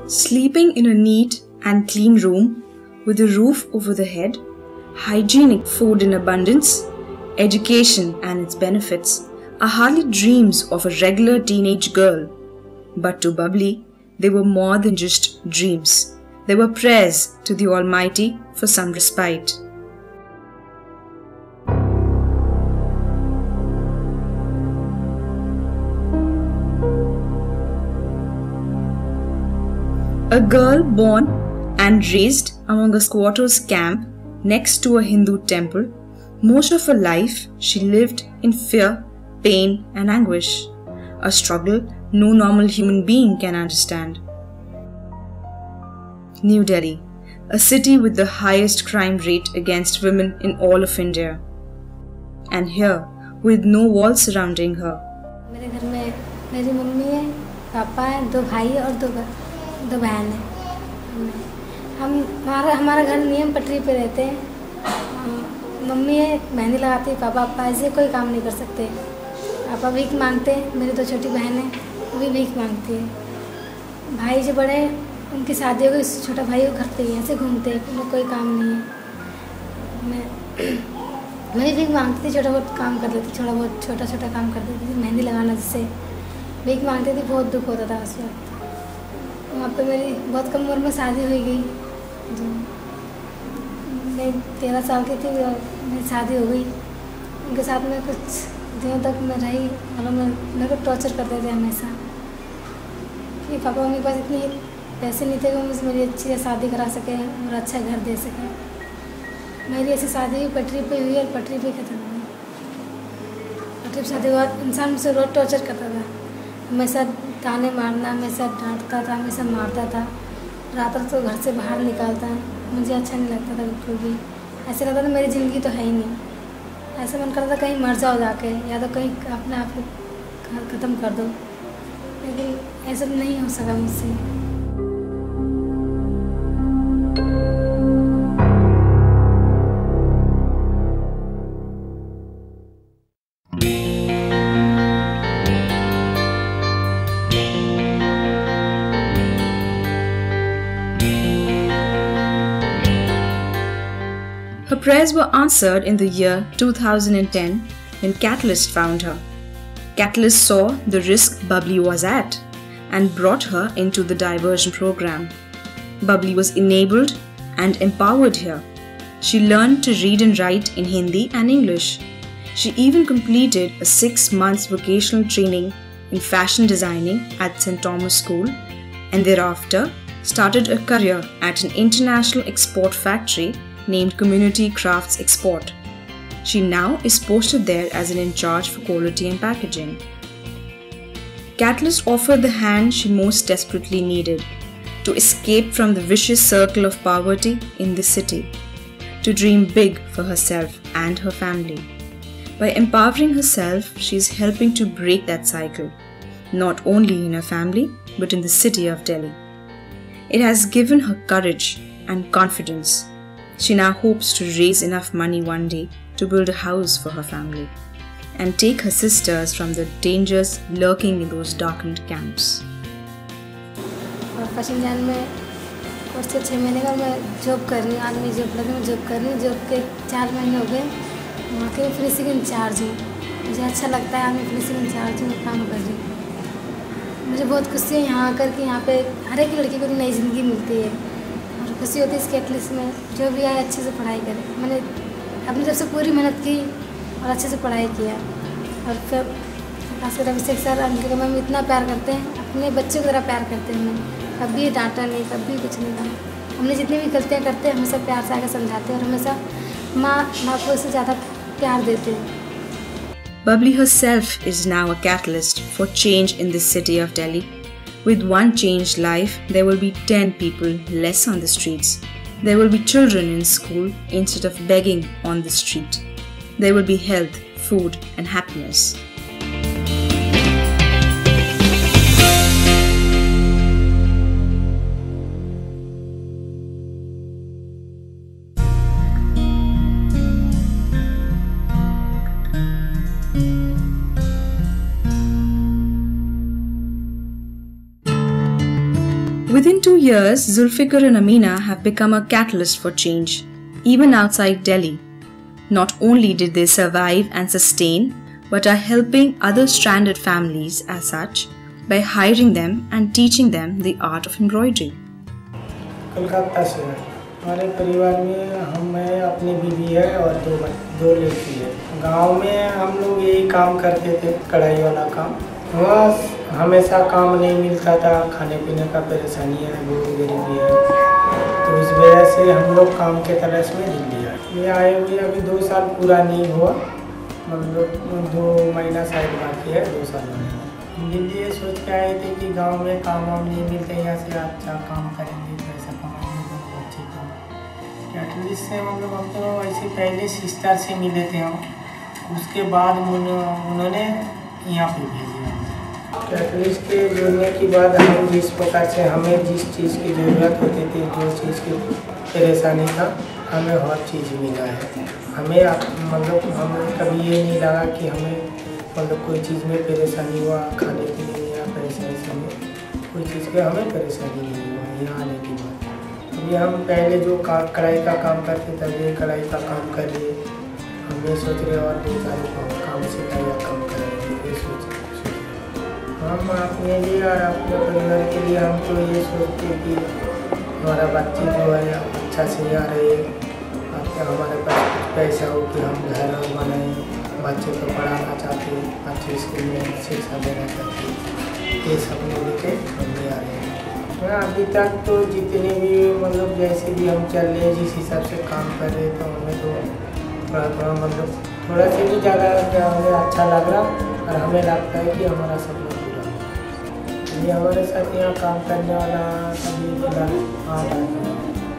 Sleeping in a neat and clean room with a roof over the head, hygienic food in abundance, education and its benefits are hardly dreams of a regular teenage girl. But to Bubbly, they were more than just dreams. They were prayers to the Almighty for some respite. A girl born and raised among a squatter's camp next to a Hindu temple, most of her life she lived in fear, pain and anguish, a struggle no normal human being can understand. New Delhi, a city with the highest crime rate against women in all of India. And here, with no walls surrounding her. मेरे घर में मेरी mummy है, पापा है, 2 भाई और 2 बहन है। हमारा घर नियम पटरी पे रहते हैं। मम्मी है मेहंदी लगाती है, पापा ऐसे कोई काम नहीं कर सकते। पापा भीख मांगते हैं, मेरी 2 छोटी बहन है वो भी भीख मांगती है। भाई जो बड़े उनकी शादी हो गई, छोटा भाई वो घर पे ही ऐसे घूमते हैं, उन्हें कोई काम नहीं है। मैं भीख मांगती थी, छोटा बहुत काम कर लेती, छोटा बहुत छोटा काम कर देती थी, मेहंदी लगाना जिससे भीख मांगती थी। बहुत दुख होता था उस वक्त। वहाँ पे मेरी बहुत कम उम्र में शादी हो गई। मैं 13 साल की थी और मेरी शादी हो गई। उनके साथ में कुछ दिनों तक मैं रही और मेरे को टॉर्चर करते थे हमेशा कि पापा मम्मी के पास इतने पैसे नहीं थे कि मुझे मेरी अच्छी से शादी करा सके और अच्छा घर दे सके। मेरी ऐसी शादी हुई पटरी पे हुई और पटरी पे खत्म हुई। पटरी पे शादी हुआ, इंसान मुझसे रोज टॉर्चर करता था, हमेशा ताने मारना, हमेशा डांटता था, हमेशा मारता था। रात तो घर से बाहर निकालता, मुझे अच्छा नहीं लगता था बिल्कुल भी। ऐसे लगता था मेरी ज़िंदगी तो है ही नहीं। ऐसा मन करता था कहीं मर जाओ जाके, या तो कहीं अपने आप को ख़त्म कर दो, लेकिन ऐसा नहीं हो सका मुझसे। Her prayers were answered in the year 2010 when Catalyst found her. Catalyst saw the risk Bubbly was at and brought her into the diversion program. Bubbly was enabled and empowered here. She learned to read and write in Hindi and English. She even completed a 6-month vocational training in fashion designing at St. Thomas School and thereafter started a career at an international export factory named Community Crafts Export. She now is posted there as an in charge for quality and packaging. Catalyst offered the hand she most desperately needed to escape from the vicious circle of poverty in this city, to dream big for herself and her family. By empowering herself, she is helping to break that cycle, not only in her family but in the city of Delhi. It has given her courage and confidence. She now hopes to raise enough money one day to build a house for her family and take her sisters from the dangers lurking in those darkened camps. और fashion design में course से 6 महीने का मैं job कर रही हूँ। Army job लगी, मैं जॉब कर रही हूँ। जॉब के 4 महीने हो गए। वहाँ के फिनिशिंग इंचार्ज हूँ। मुझे अच्छा लगता है, आर्मी फिनिशिंग इंचार्ज हूँ, काम कर रही हूँ। मुझे बहुत खुशी है यहाँ आकर कि यहाँ पे हर एक लड़की को नई ज़िंदगी मिलती है और खुशी होती है इस कैटलिस्ट में। जो भी आए अच्छे से पढ़ाई करे। मैंने अपनी तरफ से पूरी मेहनत की और अच्छे से पढ़ाई किया। और फिर खासकर अभिषेक सर उनके मैम इतना प्यार करते हैं, अपने बच्चों की तरह प्यार करते हैं। हमें कभी डांटा नहीं, कभी कुछ नहीं कहा। हमने जितनी भी गलतियाँ करते हैं हमेशा प्यार से आकर समझाते हैं और हमेशा माँ को इससे ज़्यादा प्यार देते हैं। Bubbly herself is now a catalyst for change in this city of Delhi. With one changed life, there will be 10 people less on the streets. There will be children in school instead of begging on the street. There will be health, food, and happiness. Within 2 years, Zulfikar and Amina have become a catalyst for change, even outside Delhi. Not only did they survive and sustain, but are helping other stranded families as such by hiring them and teaching them the art of embroidery. Kolkata से हमारे परिवार में मैं अपनी बीवी है और दो लड़की है। गांव में हम लोग यही काम करते थे, कढ़ाई वाला काम। वहाँ हमेशा काम नहीं मिलता था, खाने पीने का परेशानी है, बहुत गरीबी है, तो इस वजह से हम लोग काम के तलाश में दिल्ली आए। ये आए हुए अभी 2 साल पूरा नहीं हुआ, मतलब 2 महीना शायद बाकी है, 2 साल में दिल्ली ये सोच के आए थे कि गांव में काम वाम नहीं मिलते, यहाँ से अच्छा काम करेंगे, पैसा कमाएंगे, अच्छे काम। कैटलिस्ट से मतलब हम तो ऐसे पहले सिस्टर से मिले थे हम, उसके बाद उन्होंने यहाँ पे भेजा। कैटलिस्ट के जुड़ने के बाद हम जिस प्रकार से हमें जिस चीज़ की ज़रूरत होती थी, जो चीज़ की परेशानी था, हमें हर चीज़ मिला है। हमें मतलब हमें कभी ये नहीं लगा कि हमें मतलब कोई चीज़ में परेशानी हुआ, खाने पीने में या पैसे में कोई चीज़ के हमें परेशानी नहीं हुआ यहाँ आने के बाद। अभी हम पहले जो कढ़ाई का काम करते थे, ये कढ़ाई का काम कर लिए, हम ये सोच रहे और 2-4 काम सीखा या काम करेंगे, ये सोच रहे। हम अपने लिए और अपने परिवार के लिए हम तो ये सोचते कि हमारा बच्चे जो है अच्छा से यहाँ रहे, हमारे पास कुछ पैसा हो कि हम घर बनाए, बच्चे को पढ़ाना चाहते, अच्छे स्कूल में शिक्षा देना चाहते, ये सपने लेके हम भी आ रहे हैं। अभी तक तो जितने भी मतलब जैसे भी हम चल रहे, जिस हिसाब से काम कर रहे, तो हमें तो थोड़ा मतलब थोड़ा से भी ज़्यादा हमें अच्छा लग रहा और हमें लगता है कि हमारा सपना पूरा हो। ये हमारे साथ यहाँ काम करने वाला सभी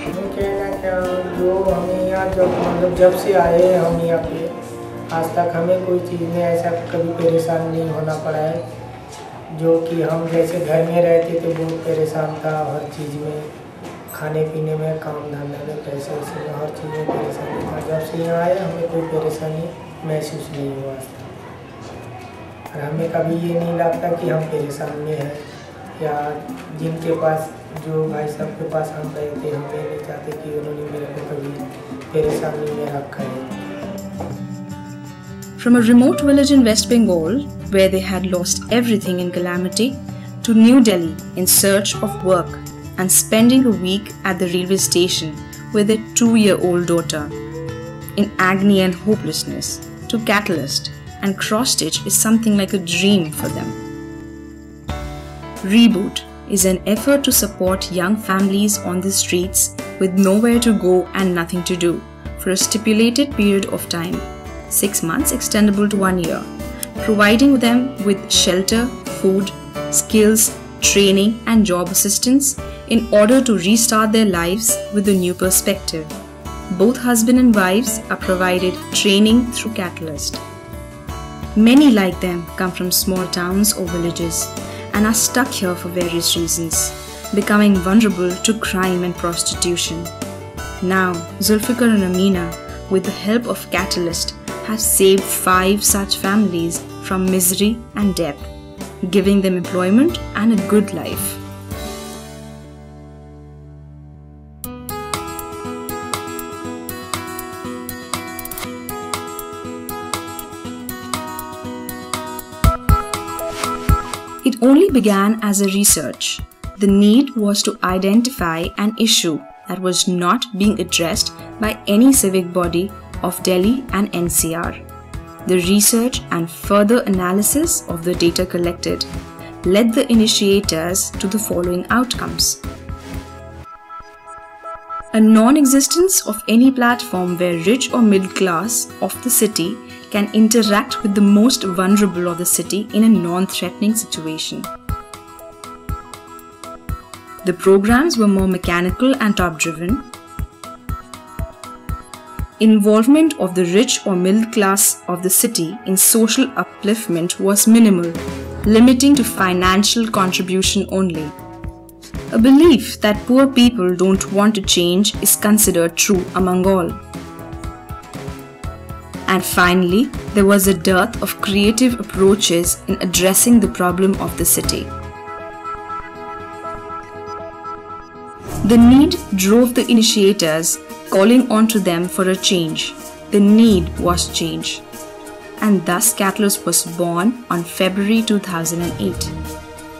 हमें कहना क्या, जो हमें यहाँ जब से आए हम यहाँ पे आज तक हमें कोई चीज़ में ऐसा कभी परेशान नहीं होना पड़ा है। जो कि हम जैसे घर में रहते थे बहुत परेशान था, हर चीज़ में, खाने पीने में, काम धंधे में, पैसे में, हर चीज़ में परेशानी था। जब से यहाँ आए हमें कोई परेशानी महसूस नहीं हुआ और हमें कभी ये नहीं लगता कि हम परेशान में हैं, या जिनके पास जो भाई साहब के पास हम गए थे, हम ये नहीं चाहते कि उन्होंने मेरे को कभी परेशानी में रखा है। From a remote village in West Bengal, where they had lost everything in calamity, to New Delhi in search of work and spending a week at the railway station with their 2-year-old daughter. In agony and hopelessness, to Catalyst and cross-stitch is something like a dream for them. Reboot is an effort to support young families on the streets with nowhere to go and nothing to do for a stipulated period of time, 6 months extendable to 1 year, providing them with shelter, food, skills, training and job assistance in order to restart their lives with a new perspective. Both husband and wives are provided training through Catalyst. Many like them come from small towns or villages and are stuck here for various reasons, becoming vulnerable to crime and prostitution. Now, Zulfikar and Amina, with the help of Catalyst, have saved 5 such families from misery and death, giving them employment and a good life. It only began as a research. The need was to identify an issue that was not being addressed by any civic body of Delhi and NCR. The research and further analysis of the data collected led the initiators to the following outcomes. A non-existence of any platform where rich or middle class of the city can interact with the most vulnerable of the city in a non-threatening situation. The programs were more mechanical and top-driven. Involvement of the rich or middle class of the city in social upliftment was minimal, limiting to financial contribution only. A belief that poor people don't want to change is considered true among all. And finally, there was a dearth of creative approaches in addressing the problem of the city. The need drove the initiators, calling onto them for a change. The need was change. And thus Catalyst was born on February 2008.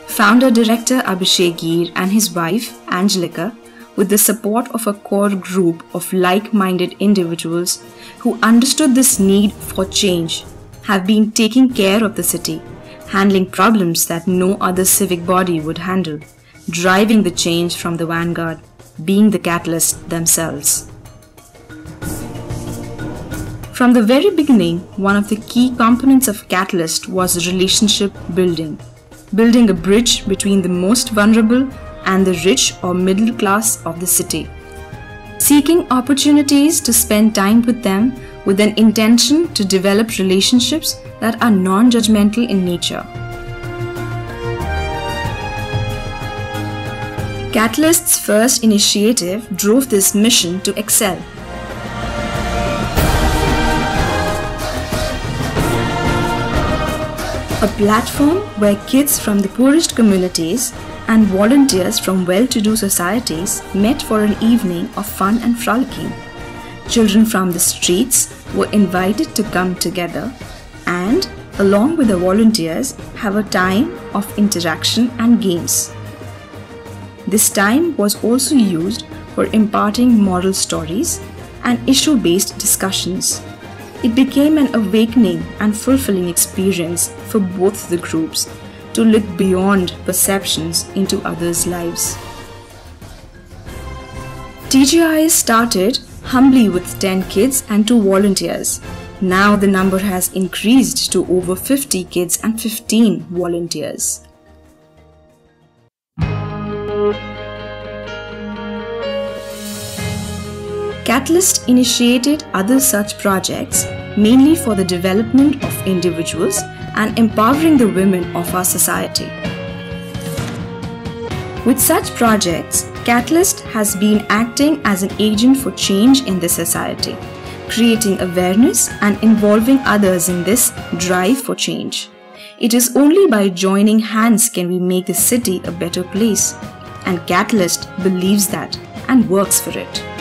Founder-director Abhishek Gir and his wife, Angelica, with the support of a core group of like-minded individuals who understood this need for change, have been taking care of the city, handling problems that no other civic body would handle, driving the change from the vanguard, being the catalyst themselves. From the very beginning, one of the key components of Catalyst was relationship building. Building a bridge between the most vulnerable and the rich or middle class of the city. Seeking opportunities to spend time with them with an intention to develop relationships that are non-judgmental in nature. Catalyst's first initiative drove this mission to excel. A platform where kids from the poorest communities and volunteers from well-to-do societies met for an evening of fun and frolicking. Children from the streets were invited to come together and, along with the volunteers, have a time of interaction and games. This time was also used for imparting moral stories and issue-based discussions. It became an awakening and fulfilling experience for both the groups to look beyond perceptions into others' lives. TGI started humbly with 10 kids and 2 volunteers. Now the number has increased to over 50 kids and 15 volunteers. Catalyst initiated other such projects mainly for the development of individuals and empowering the women of our society. With such projects, Catalyst has been acting as an agent for change in the society, creating awareness and involving others in this drive for change. It is only by joining hands can we make the city a better place, and Catalyst believes that and works for it.